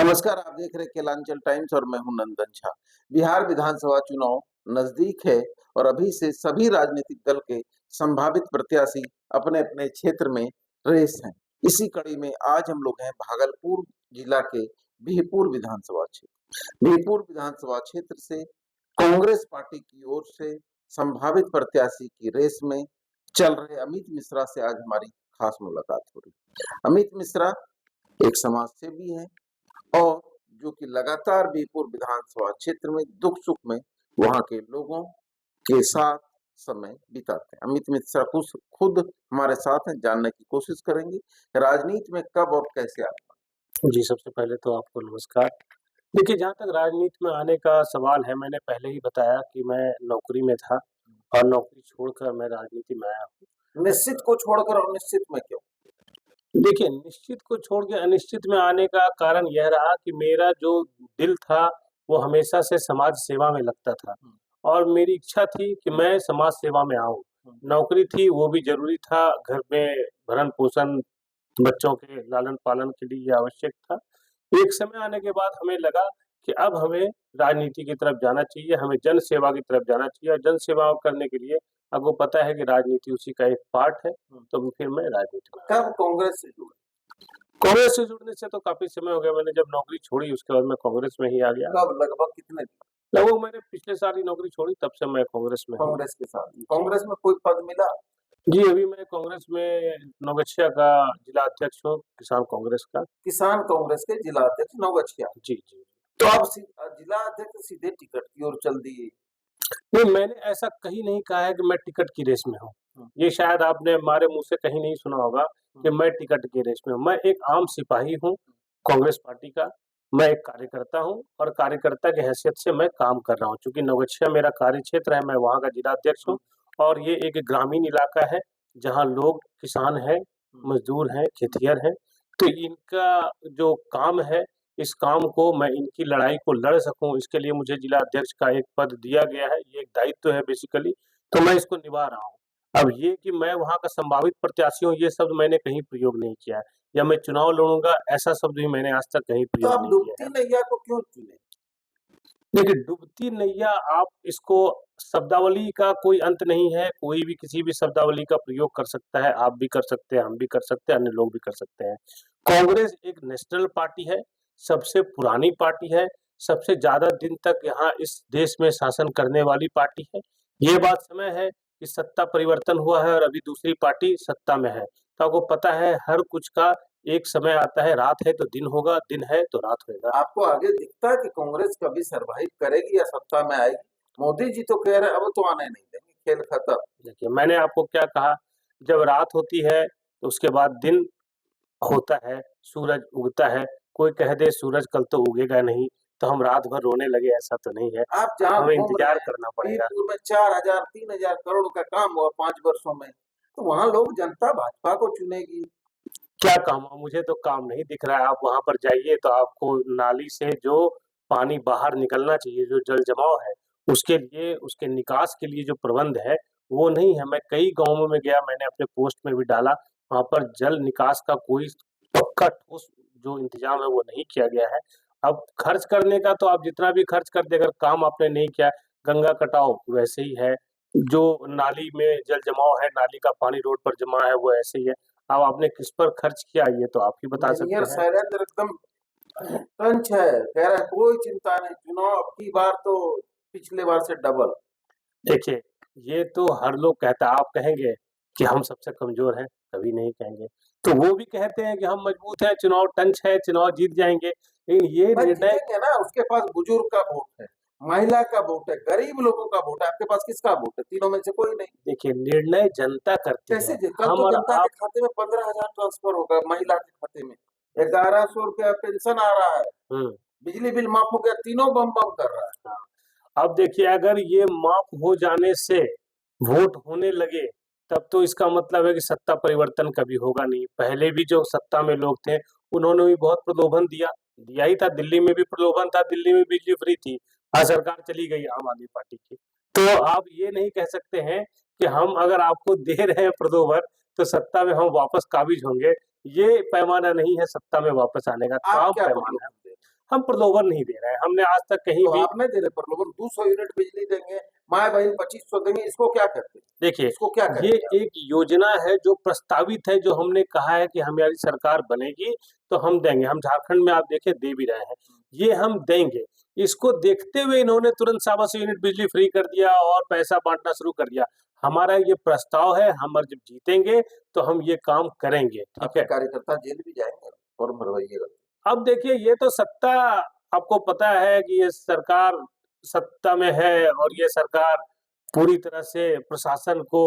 नमस्कार, आप देख रहे हैं केलांचल टाइम्स और मैं हूं नंदन झा। बिहार विधानसभा चुनाव नजदीक है और अभी से सभी राजनीतिक दल के संभावित प्रत्याशी अपने-अपने क्षेत्र में रेस हैं। इसी कड़ी में आज हम लोग हैं भागलपुर जिला के बिहपुर विधानसभा क्षेत्र। बिहपुर विधानसभा क्षेत्र से कांग्रेस पार्टी की ओर से संभावित प्रत्याशी की रेस में चल रहे अमित मिश्रा से आज हमारी खास मुलाकात हो रही है। अमित मिश्रा एक समाज सेवी हैं और जो कि लगातार बिहपुर विधानसभा क्षेत्र में दुख-सुख में वहाँ के लोगों के साथ समय बिताते हैं। अमित मिश्रा खुद हमारे साथ हैं, जानने की कोशिश करेंगे, राजनीति में कब और कैसे आए? जी, सबसे पहले तो आपको नमस्कार। देखिए, जहाँ तक राजनीति में आने का सवाल है, मैंने पहले ही बताया कि मैं नौकरी में था और नौकरी छोड़कर मैं राजनीति में आया हूँ। निश्चित को छोड़कर अनिश्चित में क्यों? देखिए, निश्चित को छोड़ के अनिश्चित में आने का कारण यह रहा कि मेरा जो दिल था, वो हमेशा से समाज सेवा में लगता था और मेरी इच्छा थी कि मैं समाज सेवा में आऊँ। नौकरी थी, वो भी ज़रूरी था, घर में भरण-पोषण, बच्चों के लालन-पालन के लिए ये आवश्यक था। एक समय आने के बाद हमें लगा कि अब हमें राजनीति की तरफ जाना चाहिए, हमें जन सेवा की तरफ जाना चाहिए और जन सेवा करने के लिए आपको पता है कि राजनीति उसी का एक पार्ट है, तो फिर मैं राजनीति में आया। कब कांग्रेस से जुड़े? कांग्रेस से जुड़ने से तो काफ़ी समय हो गया, मैंने जब नौकरी छोड़ी उसके बाद मैं कांग्रेस में ही आ गया। कब लगभग कितने दिन? लगभग मैंने पिछले साल ही नौकरी छोड़ी तब से मैं कांग्रेस में हूँ। कांग्रेस के साथ। कांग्रेस में कोई पद मिला? जी, अभी मैं कांग्रेस में नवगछिया का जिला अध्यक्ष हूँ, किसान कांग्रेस का। किसान कांग्रेस के जिला अध्यक्ष नवगछिया। जी, जी। तो आप जिला अध्यक्ष सीधे टिकट की ओर चल दिए। नहीं, मैंने ऐसा कहीं नहीं कहा है कि मैं टिकट की रेस में हूँ। ये शायद आपने हमारे मुँह से कहीं नहीं सुना होगा कि मैं टिकट की रेस में हूँ। मैं एक आम सिपाही हूँ कांग्रेस पार्टी का। मैं एक कार्यकर्ता हूँ और कार्यकर्ता की हैसियत से मैं काम कर रहा हूँ। चूँकि नवगछिया मेरा कार्यक्षेत्र है, मैं वहाँ का जिला अध्यक्ष हूँ और ये एक ग्रामीण इलाका है, जहाँ लोग किसान हैं, मज़दूर हैं, खेतिहर हैं। तो इनका जो काम है, इस काम को मैं इनकी लड़ाई को लड़ सकूँ, इसके लिए मुझे जिला अध्यक्ष का एक पद दिया गया है, ये एक दायित्व है बेसिकली, तो मैं इसको निभा रहा हूँ। अब ये कि मैं वहाँ का संभावित प्रत्याशी हूँ, ये शब्द मैंने कहीं प्रयोग नहीं किया है या मैं चुनाव लड़ूँगा, ऐसा शब्द भी मैंने आज तक कहीं तो प्रयोग आप नहीं किया डूबती है। नैया को क्यों चुने? देखिए, डूबती नैया आप इसको शब्दावली का कोई अंत नहीं है, कोई भी किसी भी शब्दावली का प्रयोग कर सकता है, आप भी कर सकते हैं, हम भी कर सकते हैं, अन्य लोग भी कर सकते हैं। कांग्रेस एक नेशनल पार्टी है, सबसे पुरानी पार्टी है, सबसे ज़्यादा दिन तक यहाँ इस देश में शासन करने वाली पार्टी है। ये बात समय है कि सत्ता परिवर्तन हुआ है और अभी दूसरी पार्टी सत्ता में है। तो आपको पता है हर कुछ का एक समय आता है, रात है तो दिन होगा, दिन है तो रात होएगा। आपको आगे दिखता है कि कांग्रेस कभी सरवाइव करेगी या सत्ता में आएगी? मोदी जी तो कह रहे हैं अब तो आने नहीं देंगे, खेल खत्म। देखिए, मैंने आपको क्या कहा, जब रात होती है, तो उसके बाद दिन होता है, सूरज उगता है। कोई कह दे सूरज कल तो उगेगा नहीं, तो हम रात भर रोने लगे ऐसा तो नहीं है। आप जहाँ हमें घूम रहे इंतज़ार हैं, करना पड़ेगा। बीरपुर में 4,000 3,000 करोड़ का काम हुआ 5 वर्षों में, तो वहाँ लोग जनता भाजपा को चुनेगी। क्या काम हुआ? मुझे तो काम नहीं दिख रहा है। आप वहाँ पर जाइए तो आपको नाली से जो पानी बाहर निकलना चाहिए, जो जल जमाव है, उसके लिए उसके निकास के लिए जो प्रबंध है, वो नहीं है। मैं कई गाँवों में गया, मैंने अपने पोस्ट में भी डाला, वहाँ पर जल निकास का कोई पक्का ठोस जो इंतज़ाम है, वो नहीं किया गया है। अब खर्च करने का तो आप जितना भी खर्च कर दें, अगर काम आपने नहीं किया, गंगा कटाव वैसे ही है, जो नाली में जल जमाव है, नाली का पानी रोड पर जमा है, वो ऐसे ही है। अब आपने किस पर खर्च किया ये तो आप ही बता इंजीनियर सकते हैं। शैलेंद्र एकदम टंच है, कह रहा है कोई चिंता नहीं, चुनाव अब की बार तो पिछले बार से डबल। देखिए, ये तो हर लोग कहता है, आप कहेंगे कि हम सबसे कमज़ोर हैं, कभी नहीं कहेंगे। तो वो भी कहते हैं कि हम मजबूत हैं, चुनाव टंच है, चुनाव जीत जाएँगे। लेकिन ये भाई निर्णय जीतेंगे ना, उसके पास बुजुर्ग का वोट है, महिला का वोट है, गरीब लोगों का वोट है, आपके पास किसका वोट है? तीनों में से कोई नहीं। देखिए, निर्णय जनता करती कैसे है। कल हम तो और जनता आप के खाते में 15,000 ट्रांसफर होगा महिला के खाते में, 1,100 रुपया पेंशन आ रहा है, हुँ, बिजली बिल माफ हो गया, तीनों बम बम कर रहा है। हाँ। अब देखिए अगर ये माफ़ हो जाने से वोट होने लगे, तब तो इसका मतलब है कि सत्ता परिवर्तन कभी होगा नहीं। पहले भी जो सत्ता में लोग थे, उन्होंने भी बहुत प्रलोभन दिया। दिया ही था, दिल्ली में भी प्रलोभन था, दिल्ली में बिजली फ्री थी। आज सरकार चली गई आम आदमी पार्टी की। तो आप ये नहीं कह सकते हैं कि हम अगर आपको दे रहे हैं प्रलोभन, तो सत्ता में हम वापस काबिज़ होंगे। ये पैमाना नहीं है सत्ता में वापस आने का, आप काम क्या पैमाना है। प्रलोभन दे रहे हैं? हम प्रलोभन नहीं दे रहे हैं, हमने आज तक कहीं तो भी आप नहीं दे रहे प्रलोभन, 200 यूनिट बिजली देंगे, माए बहन 2500 देंगे, इसको क्या करते हैं? देखिए, इसको क्या ये करेंगे आप? एक योजना है जो प्रस्तावित है, जो हमने कहा है कि हमारी सरकार बनेगी तो हम देंगे। हम झारखंड में आप देखिए दे भी रहे हैं, ये हम देंगे। इसको देखते हुए इन्होंने तुरंत 125 यूनिट बिजली फ्री कर दिया और पैसा बाँटना शुरू कर दिया। हमारा ये प्रस्ताव है, हम और जब जीतेंगे तो हम ये काम करेंगे, ठीक आपके है? कार्यकर्ता जेल भी जाएंगे फॉर्म भरवाइएगा। अब देखिए ये तो सत्ता, आपको पता है कि ये सरकार सत्ता में है और ये सरकार पूरी तरह से प्रशासन को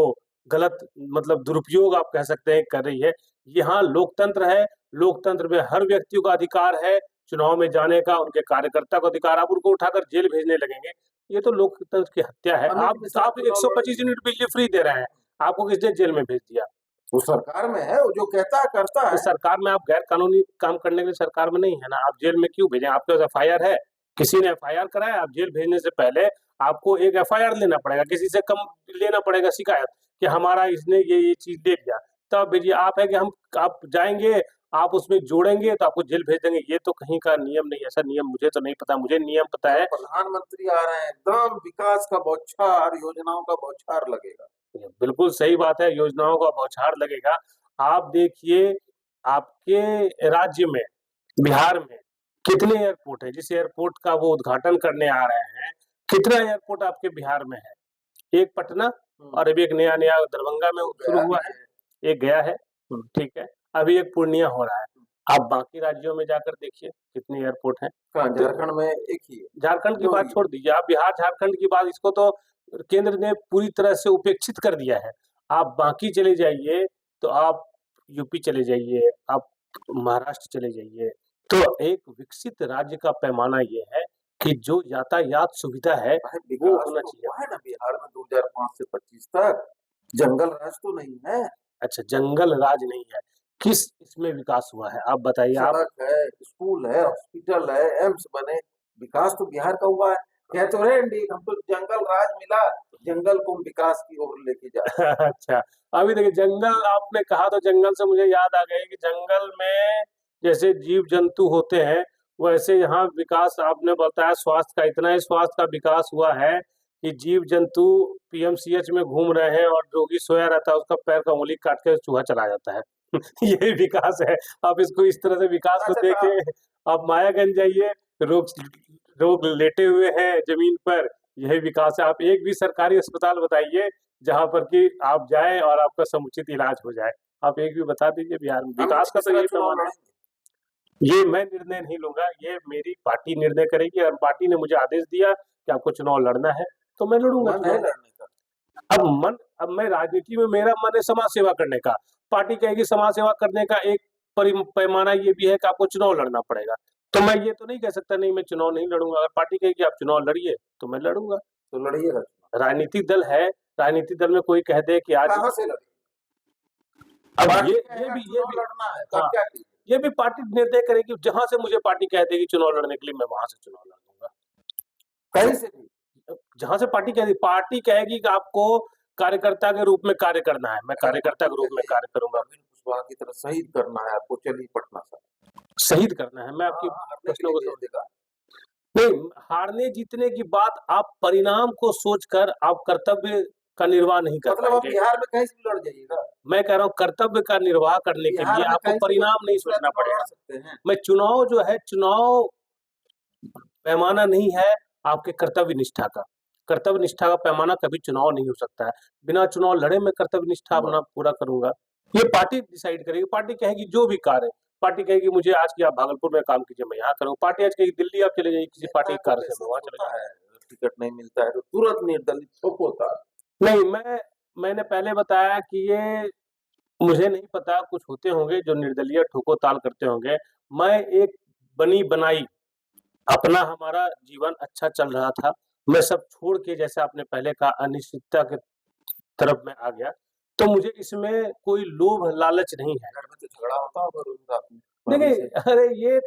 गलत मतलब दुरुपयोग आप कह सकते हैं कर रही है। यहाँ लोकतंत्र है, लोकतंत्र में हर व्यक्ति को अधिकार है चुनाव में जाने का, उनके कार्यकर्ता को अधिकार, आप उनको उठाकर जेल भेजने लगेंगे, ये तो लोकतंत्र की हत्या है। अमित आप मिश्रा चुनाव 125 यूनिट बिजली फ्री दे रहे हैं, आपको किसने जेल में भेज दिया? वो सरकार में है, वो जो कहता है करता तो है। सरकार में आप गैर कानूनी काम करने के लिए सरकार में नहीं है ना, आप जेल में क्यों भेजें? आपके पास एफआईआर है, किसी ने एफआईआर कराया, आप जेल भेजने से पहले आपको एक एफआईआर लेना पड़ेगा, किसी से कम लेना पड़ेगा शिकायत कि हमारा इसने ये चीज़ दे दिया, तब भेजिए। आप है कि हम आप जाएँगे, आप उसमें जोड़ेंगे तो आपको जेल भेज देंगे, ये तो कहीं का नियम नहीं है, ऐसा नियम मुझे तो नहीं पता, मुझे नियम पता है। प्रधानमंत्री आ रहे हैं, एकदम विकास का बौछार, योजनाओं का बौछार लगेगा। बिल्कुल सही बात है, योजनाओं का बौछार लगेगा। आप देखिए, आपके राज्य में, बिहार में कितने एयरपोर्ट हैं? जिस एयरपोर्ट का वो उद्घाटन करने आ रहे हैं, कितना एयरपोर्ट आपके बिहार में है? एक पटना और अभी एक नया-नया दरभंगा में शुरू हुआ है, एक गया है, ठीक है। अभी एक पूर्णिया हो रहा है। आप बाकी राज्यों में जाकर देखिए कितने एयरपोर्ट हैं। कहाँ झारखंड में एक ही है। झारखंड की दो बात ही है। छोड़ दीजिए, आप बिहार झारखंड की बात, इसको तो केंद्र ने पूरी तरह से उपेक्षित कर दिया है। आप बाकी चले जाइए, तो आप यूपी चले जाइए, आप महाराष्ट्र चले जाइए, तो एक विकसित राज्य का पैमाना ये है कि जो यातायात सुविधा है, भाई वो विकास होना तो चाहिए। हुआ है ना बिहार में 2005 से 25 तक, जंगल राज तो नहीं है। अच्छा, जंगल राज नहीं है, किस इसमें विकास हुआ है? आप बताइए आप। सड़क है, स्कूल है, हॉस्पिटल है, एम्स बने, विकास तो बिहार का हुआ है। कह तो रहे हैं हमको जंगल राज मिला, जंगल को हम विकास की ओर लेके जा रहे हैं। अच्छा, अभी देखिए जंगल आपने कहा तो जंगल से मुझे याद आ गया कि जंगल में जैसे जीव-जंतु होते हैं, वैसे यहाँ विकास आपने बताया स्वास्थ्य का, इतना ही स्वास्थ्य का विकास हुआ है कि जीव-जंतु पीएमसीएच में घूम रहे हैं और रोगी सोया रहता है, उसका पैर का उँगली काट के चूहा चला जाता है। यही विकास है। आप इसको इस तरह से विकास को अच्छा, देखें, आप मायागंज जाइए, लोग लोग लेटे हुए हैं ज़मीन पर, यही विकास है। आप एक भी सरकारी अस्पताल बताइए, जहाँ पर कि आप जाएँ और आपका समुचित इलाज हो जाए। आप एक भी बता दीजिए बिहार में, विकास का तो यही चुनाव पैमाना है। लड़ेंगे। ये मैं निर्णय नहीं लूँगा, ये मेरी पार्टी निर्णय करेगी और पार्टी ने मुझे आदेश दिया कि आपको चुनाव लड़ना है, तो मैं लड़ूँगा मन है चुनाव। लड़ने का। अब मैं राजनीति में मेरा मन है समाज सेवा करने का। पार्टी कहेगी समाज सेवा करने का एक पैमाना ये भी है कि आपको चुनाव लड़ना पड़ेगा। तो मैं ये तो नहीं कह सकता नहीं मैं चुनाव नहीं लड़ूँगा। अगर पार्टी कहेगी आप चुनाव लड़िए, तो मैं लड़ूँगा। तो लड़िएगा चुनाव। राजनीतिक दल है, राजनीतिक दल में कोई कह दे कि आज कहाँ से लड़िए? अब पार्टी ये कहेगा भी चुनाव लड़ना है, तब हाँ, क्या कीजिए? ये भी पार्टी निर्णय करेगी, जहाँ से मुझे पार्टी कह देगी चुनाव लड़ने के लिए मैं वहाँ से चुनाव लड़ लूँगा। कहीं से भी। जहाँ से पार्टी कहेगी कि आपको कार्यकर्ता के रूप में कार्य करना है, मैं कार्यकर्ता के रूप में कार्य करूँगा। प्रवीण कुशवाहा की तरह शहीद करना है आपको, चलिए पटना साहब। शहीद करना है, मैं आपकी हारने के प्रश्नों को लिए समझ देगा। नहीं, हारने जीतने की बात आप परिणाम को सोचकर आप कर्तव्य का निर्वाह नहीं कर मतलब आप पाएँगे। बिहार में कहीं से भी लड़ जाइएगा। मैं कह रहा हूँ कर्तव्य का निर्वाह करने के बिहार लिए में आपको कहीं से परिणाम नहीं दूसरा सोचना चुनाव लड़ पड़ेगा। सकते हैं। मैं चुनाव जो है, चुनाव पैमाना नहीं है आपके कर्तव्य निष्ठा का। कर्तव्य निष्ठा का पैमाना कभी चुनाव नहीं हो सकता है। बिना चुनाव लड़े मैं कर्तव्य निष्ठा अपना पूरा करूँगा। ये पार्टी डिसाइड करेगी, पार्टी कहेगी जो भी कार्य है, पार्टी कहेगी मुझे आज की आप भागलपुर में काम कीजिए, मैं यहाँ करूँ। पार्टी आज कहेगी दिल्ली आप चले जाइए किसी पार्टी के कार्य से, मैं वहाँ चले होता जाऊँगा। है, टिकट नहीं मिलता है तो तुरंत निर्दलित ठोक होता है। नहीं, मैंने पहले बताया कि ये मुझे नहीं पता कुछ होते होंगे जो निर्दलीय ठोको-ताल करते होंगे। मैं एक बनी-बनाई अपना हमारा जीवन अच्छा चल रहा था। मैं सब छोड़ के जैसे आपने पहले कहा अनिश्चितता के तरफ मैं आ गया। तो मुझे इसमें कोई लोभ लालच नहीं है। घर में तो झगड़ा होता होगा रोज रात में भाभी देखिए, से। अरे ये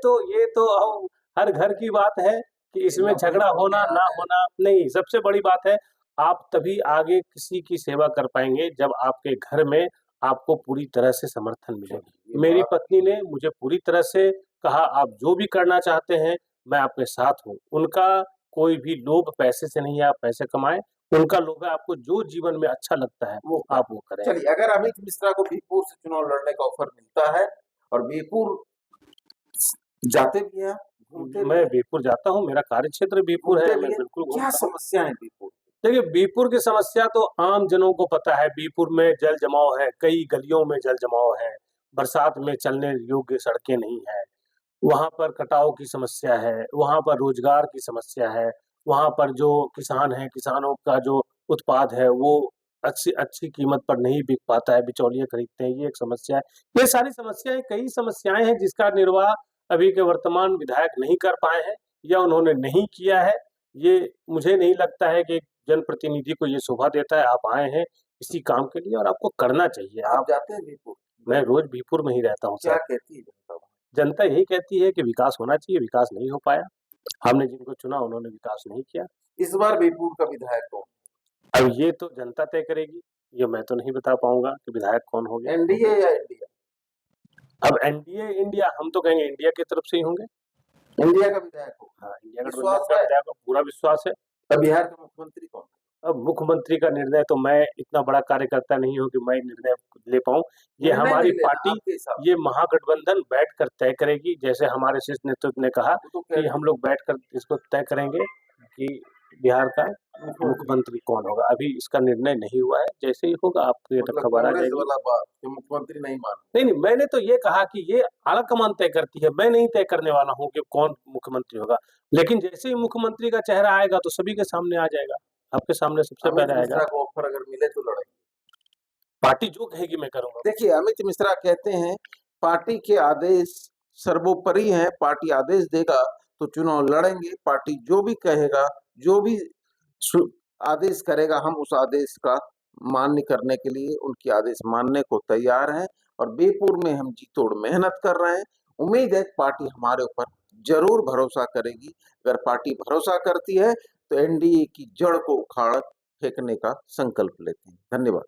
तो हर घर की बात है कि इसमें ना भाई झगड़ा तो होना, क्या ना है? होना नहीं, सबसे बड़ी बात है आप तभी आगे किसी की सेवा कर पाएँगे जब आपके घर में आपको पूरी तरह से समर्थन मिले। ये मेरी बात पत्नी ने मुझे पूरी तरह से कहा आप जो भी करना चाहते हैं, मैं आपके साथ हूँ। उनका कोई भी लोभ पैसे से नहीं है, आप पैसे कमाएँ, उनका लोभ है आपको जो जीवन में अच्छा लगता है, वो आप वो करें। चलिए, अगर अमित मिश्रा को बीरपुर से चुनाव लड़ने का ऑफर मिलता है और बीरपुर जाते भी हैं, घूमते भी मैं हैं, बीरपुर जाता हूँ, मेरा कार्यक्षेत्र बीरपुर घूमते है, भी मैं हैं, बिल्कुल क्या घूमता हूँ। समस्या है बीरपुर? देखिए, बीरपुर की समस्या तो आम जनों को पता है, बीरपुर में जल जमाव है, कई गलियों में जल जमाव है, बरसात में चलने योग्य सड़कें नहीं हैं, वहाँ पर कटाव की समस्या है, वहाँ पर रोजगार की समस्या है, वहाँ पर जो किसान हैं, किसानों का जो उत्पाद है, वो अच्छी अच्छी कीमत पर नहीं बिक पाता है, बिचौलिए खरीदते हैं, ये एक समस्या है। ये सारी समस्याएँ कई समस्याएँ हैं जिसका निर्वाह अभी के वर्तमान विधायक नहीं कर पाए हैं या उन्होंने नहीं किया है। ये मुझे नहीं लगता है कि जनप्रतिनिधि को ये शोभा देता है, आप आए हैं इसी काम के लिए और आपको करना चाहिए। आप जाते हैं बीरपुर? मैं रोज़ बीरपुर में ही रहता हूँ क्या सर। कहती है जनता वहाँ? जनता यही कहती है कि विकास होना चाहिए, विकास नहीं हो पाया। हमने जिनको चुना उन्होंने विकास नहीं किया। इस बार बीरपुर का विधायक कौन? अब ये तो जनता तय करेगी, ये मैं तो नहीं बता पाऊँगा कि विधायक कौन हो गया। एनडीए या इंडिया? अब एनडीए, इंडिया, हम तो कहेंगे इंडिया की तरफ से ही होंगे। इंडिया का विधायक हो? हाँ, इंडिया गठबंधन विश्वास का है? विधायक को पूरा विश्वास है। अब बिहार का मुख्यमंत्री कौन? अब मुख्यमंत्री का निर्णय तो मैं इतना बड़ा कार्यकर्ता नहीं हूँ कि मैं निर्णय ले पाऊँ। ये निर्णय हमारी नहीं लेना, पार्टी, आपके हिसाब से। ये महागठबंधन बैठकर तय करेगी। जैसे हमारे शीर्ष नेतृत्व ने कहा वो तो कि कह हम लोग बैठकर इसको तय करेंगे कि बिहार का मुख्यमंत्री कौन होगा। अभी इसका निर्णय नहीं हुआ है, जैसे ही होगा आपको ये मतलब खबर आ कांग्रेस जाएगी। वाला बात कि मुख्यमंत्री नहीं मान नहीं, नहीं, मैंने तो ये कहा कि ये आलाकमान तय करती है, मैं नहीं तय करने वाला हूँ कि कौन मुख्यमंत्री होगा। लेकिन जैसे ही मुख्यमंत्री का चेहरा आएगा तो सभी के सामने आ जाएगा, आपके सामने सबसे अमित पहले आएगा। मिश्रा को ऑफर अगर मिले तो लड़ेंगे? पार्टी जो कहेगी मैं करूँगा। देखिए, अमित मिश्रा कहते हैं पार्टी के आदेश सर्वोपरि हैं, पार्टी आदेश देगा तो चुनाव लड़ेंगे, पार्टी जो भी कहेगा, जो भी आदेश करेगा, हम उस आदेश का मान्य करने के लिए उनकी आदेश मानने को तैयार हैं और बीरपुर में हम जी तोड़ मेहनत कर रहे हैं। उम्मीद है पार्टी हमारे ऊपर जरूर भरोसा करेगी। अगर पार्टी भरोसा करती है तो एनडीए की जड़ को उखाड़ फेंकने का संकल्प लेते हैं। धन्यवाद।